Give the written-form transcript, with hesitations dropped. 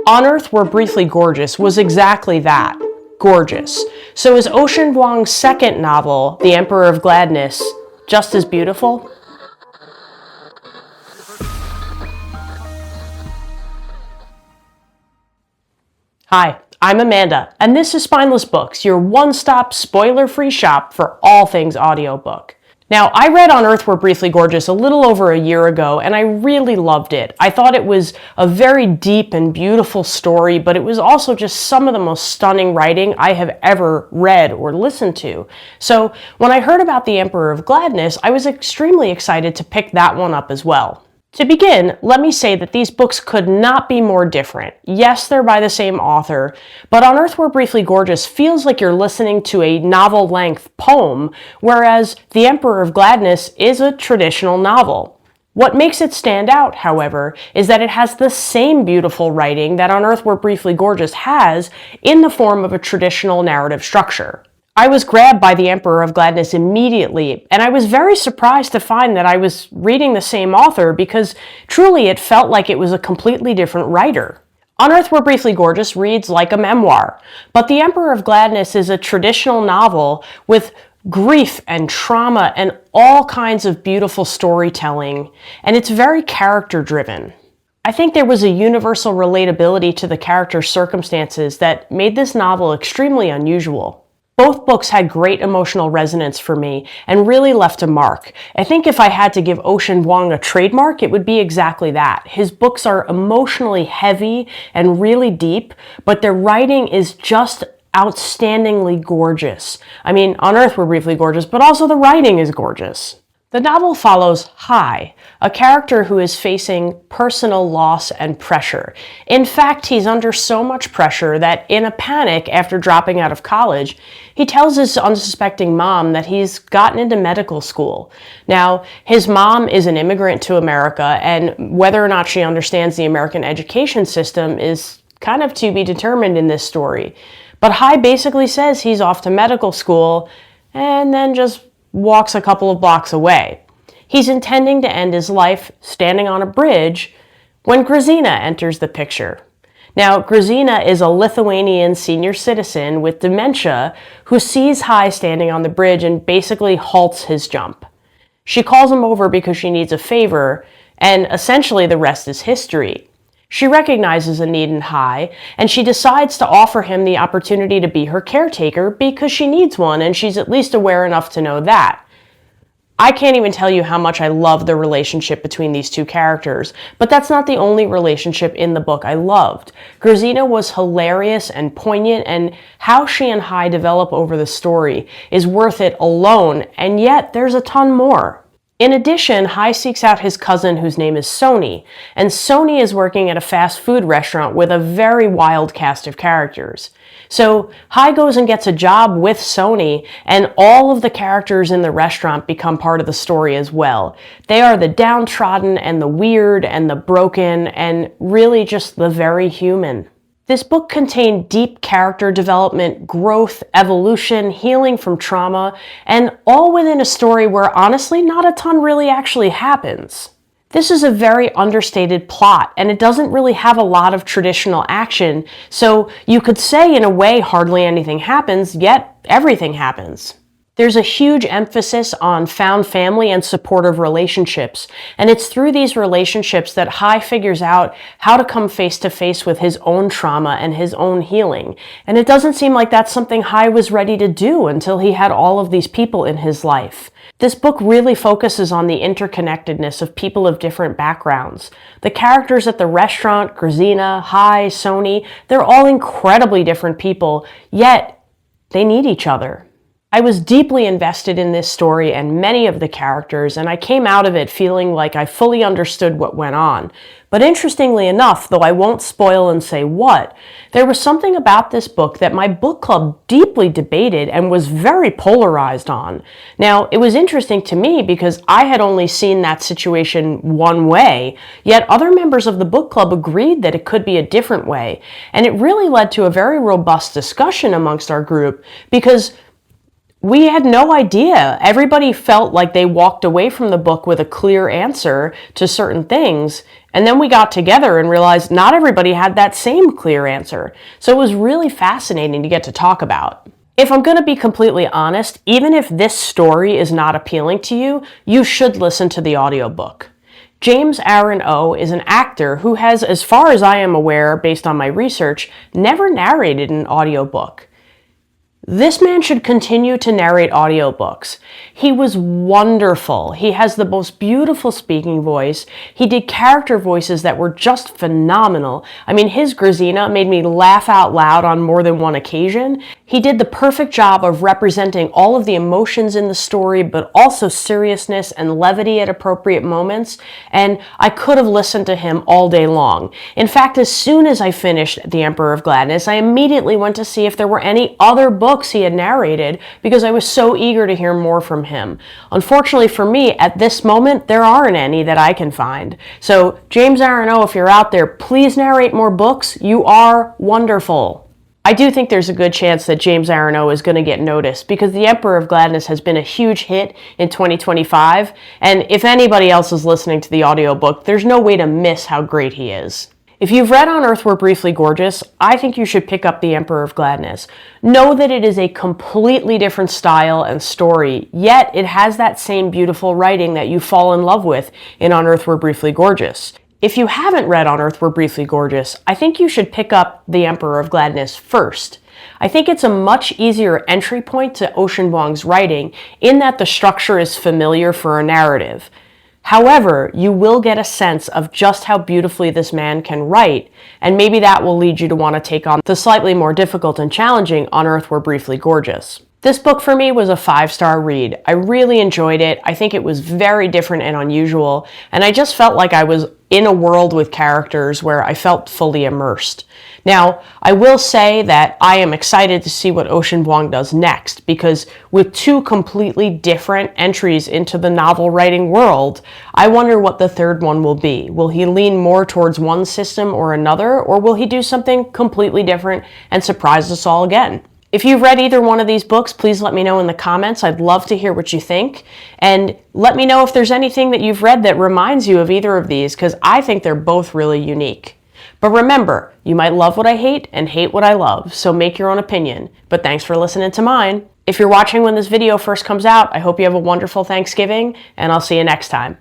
On Earth We're Briefly Gorgeous was exactly that, gorgeous. So is Ocean Vuong's second novel, The Emperor of Gladness, just as beautiful? Hi, I'm Amanda, and this is Spineless Books, your one-stop, spoiler-free shop for all things audiobook. Now, I read On Earth We're Briefly Gorgeous a little over a year ago, and I really loved it. I thought it was a very deep and beautiful story, but it was also just some of the most stunning writing I have ever read or listened to. So when I heard about The Emperor of Gladness, I was extremely excited to pick that one up as well. To begin, let me say that these books could not be more different. Yes, they're by the same author, but On Earth We're Briefly Gorgeous feels like you're listening to a novel-length poem, whereas The Emperor of Gladness is a traditional novel. What makes it stand out, however, is that it has the same beautiful writing that On Earth We're Briefly Gorgeous has in the form of a traditional narrative structure. I was grabbed by The Emperor of Gladness immediately, and I was very surprised to find that I was reading the same author because truly it felt like it was a completely different writer. On Earth We're Briefly Gorgeous reads like a memoir, but The Emperor of Gladness is a traditional novel with grief and trauma and all kinds of beautiful storytelling, and it's very character-driven. I think there was a universal relatability to the character's circumstances that made this novel extremely unusual. Both books had great emotional resonance for me and really left a mark. I think if I had to give Ocean Vuong a trademark, it would be exactly that. His books are emotionally heavy and really deep, but their writing is just outstandingly gorgeous. I mean, On Earth We're Briefly Gorgeous, but also the writing is gorgeous. The novel follows Hai, a character who is facing personal loss and pressure. In fact, he's under so much pressure that in a panic after dropping out of college, he tells his unsuspecting mom that he's gotten into medical school. Now, his mom is an immigrant to America, and whether or not she understands the American education system is kind of to be determined in this story. But Hai basically says he's off to medical school and then just walks a couple of blocks away. He's intending to end his life standing on a bridge when Grazina enters the picture. Now, Grazina is a Lithuanian senior citizen with dementia who sees Hai standing on the bridge and basically halts his jump. She calls him over because she needs a favor, and essentially the rest is history. She recognizes a need in Hai, and she decides to offer him the opportunity to be her caretaker because she needs one, and she's at least aware enough to know that. I can't even tell you how much I love the relationship between these two characters, but that's not the only relationship in the book I loved. Grazina was hilarious and poignant, and how she and Hai develop over the story is worth it alone, and yet there's a ton more. In addition, Hai seeks out his cousin whose name is Sony, and Sony is working at a fast food restaurant with a very wild cast of characters. So Hai goes and gets a job with Sony, and all of the characters in the restaurant become part of the story as well. They are the downtrodden and the weird and the broken and really just the very human. This book contained deep character development, growth, evolution, healing from trauma, and all within a story where honestly not a ton really actually happens. This is a very understated plot, and it doesn't really have a lot of traditional action, so you could say in a way hardly anything happens, yet everything happens. There's a huge emphasis on found family and supportive relationships, and it's through these relationships that Hai figures out how to come face to face with his own trauma and his own healing. And it doesn't seem like that's something Hai was ready to do until he had all of these people in his life. This book really focuses on the interconnectedness of people of different backgrounds. The characters at the restaurant, Grazina, Hai, Sony, they're all incredibly different people, yet they need each other. I was deeply invested in this story and many of the characters, and I came out of it feeling like I fully understood what went on. But interestingly enough, though I won't spoil and say what, there was something about this book that my book club deeply debated and was very polarized on. Now, it was interesting to me because I had only seen that situation one way, yet other members of the book club agreed that it could be a different way. And it really led to a very robust discussion amongst our group because we had no idea. Everybody felt like they walked away from the book with a clear answer to certain things, And then we got together and realized not everybody had that same clear answer. So it was really fascinating to get to talk about. If I'm going to be completely honest, even if this story is not appealing to you, you should listen to the audiobook. James Aaron O is an actor who has, as far as I am aware, based on my research, never narrated an audiobook. This man should continue to narrate audiobooks. He was wonderful. He has the most beautiful speaking voice. He did character voices that were just phenomenal. I mean, his Grazina made me laugh out loud on more than one occasion. He did the perfect job of representing all of the emotions in the story, but also seriousness and levity at appropriate moments, and I could have listened to him all day long. In fact, as soon as I finished The Emperor of Gladness, I immediately went to see if there were any other books he had narrated because I was so eager to hear more from him. Unfortunately for me, at this moment, there aren't any that I can find. So, James Aaron O, if you're out there, please narrate more books. You are wonderful. I do think there's a good chance that James Aaron O is going to get noticed because The Emperor of Gladness has been a huge hit in 2025, and if anybody else is listening to the audiobook, there's no way to miss how great he is. If you've read On Earth We're Briefly Gorgeous, I think you should pick up The Emperor of Gladness. Know that it is a completely different style and story, yet it has that same beautiful writing that you fall in love with in On Earth We're Briefly Gorgeous. If you haven't read On Earth We're Briefly Gorgeous, I think you should pick up The Emperor of Gladness first. I think it's a much easier entry point to Ocean Vuong's writing in that the structure is familiar for a narrative. However, you will get a sense of just how beautifully this man can write, and maybe that will lead you to want to take on the slightly more difficult and challenging On Earth We're Briefly Gorgeous. This book for me was a 5-star read. I really enjoyed it. I think it was very different and unusual, and I just felt like I was in a world with characters where I felt fully immersed. Now, I will say that I am excited to see what Ocean Vuong does next, because with 2 completely different entries into the novel writing world, I wonder what the third one will be. Will he lean more towards one system or another, or will he do something completely different and surprise us all again? If you've read either one of these books, please let me know in the comments. I'd love to hear what you think. And let me know if there's anything that you've read that reminds you of either of these, because I think they're both really unique. But remember, you might love what I hate and hate what I love, so make your own opinion. But thanks for listening to mine. If you're watching when this video first comes out, I hope you have a wonderful Thanksgiving, and I'll see you next time.